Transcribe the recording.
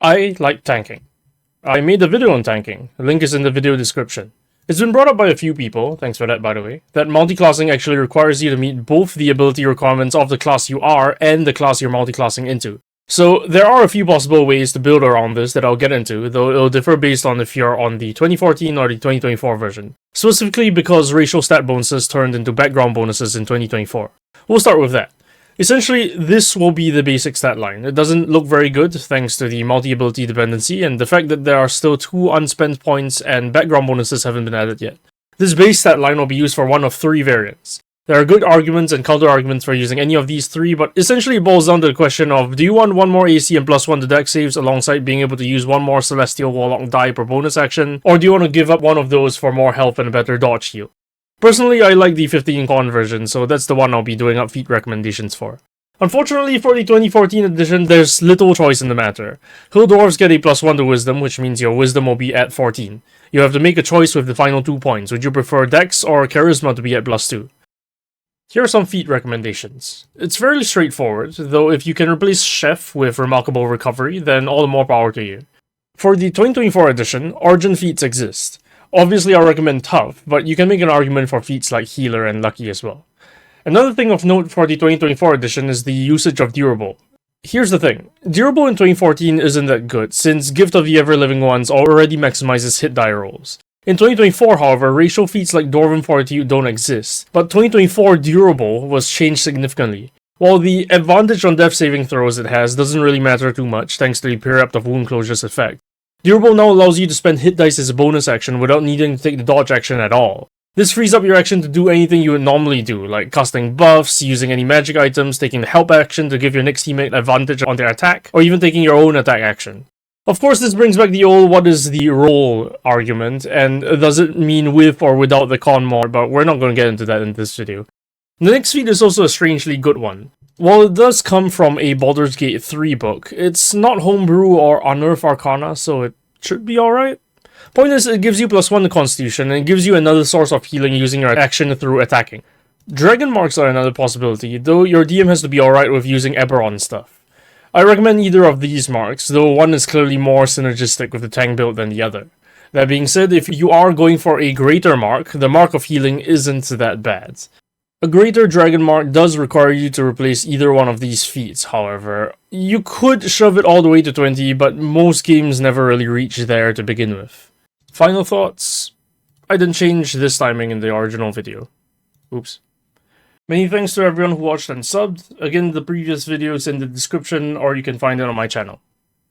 I like tanking. I made a video on tanking. The link is in the video description. It's been brought up by a few people, thanks for that by the way, that multiclassing actually requires you to meet both the ability requirements of the class you are and the class you're multiclassing into. So there are a few possible ways to build around this that I'll get into, though it'll differ based on if you're on the 2014 or the 2024 version. Specifically because racial stat bonuses turned into background bonuses in 2024. We'll start with that. Essentially, this will be the basic stat line. It doesn't look very good thanks to the multi-ability dependency and the fact that there are still 2 unspent points and background bonuses haven't been added yet. This base stat line will be used for one of 3 variants. There are good arguments and counter arguments for using any of these 3, but essentially it boils down to the question of, do you want 1 more AC and +1 to dex saves alongside being able to use 1 more Celestial Warlock die per bonus action, or do you want to give up one of those for more health and a better dodge heal? Personally, I like the 15 con version, so that's the one I'll be doing up feat recommendations for. Unfortunately, for the 2014 edition, there's little choice in the matter. Hill Dwarves get a +1 to Wisdom, which means your Wisdom will be at 14. You have to make a choice with the final 2 points. Would you prefer Dex or Charisma to be at +2? Here are some feat recommendations. It's fairly straightforward, though if you can replace Chef with Remarkable Recovery, then all the more power to you. For the 2024 edition, Origin feats exist. Obviously I recommend Tough, but you can make an argument for feats like Healer and Lucky as well. Another thing of note for the 2024 edition is the usage of Durable. Here's the thing, Durable in 2014 isn't that good, since Gift of the Ever-Living Ones already maximizes hit die rolls. In 2024, however, racial feats like Dwarven Fortitude don't exist, but 2024 Durable was changed significantly. While the advantage on death saving throws it has doesn't really matter too much thanks to the Preempt of Wound Closure's effect, Durable now allows you to spend hit dice as a bonus action without needing to take the dodge action at all. This frees up your action to do anything you would normally do, like casting buffs, using any magic items, taking the help action to give your next teammate advantage on their attack, or even taking your own attack action. Of course, this brings back the old what is the role argument, and does it mean with or without the con mod, but we're not going to get into that in this video. The next feat is also a strangely good one. While it does come from a Baldur's Gate 3 book, it's not homebrew or unearth arcana, so it should be alright. Point is, it gives you +1 to Constitution, and it gives you another source of healing using your action through attacking. Dragon Marks are another possibility, though your DM has to be alright with using Eberron stuff. I recommend either of these marks, though one is clearly more synergistic with the tank build than the other. That being said, if you are going for a greater mark, the Mark of Healing isn't that bad. A greater Dragon Mark does require you to replace either one of these feats, however. You could shove it all the way to 20, but most games never really reach there to begin with. Final thoughts? I didn't change this timing in the original video. Oops. Many thanks to everyone who watched and subbed. Again, the previous video is in the description, or you can find it on my channel.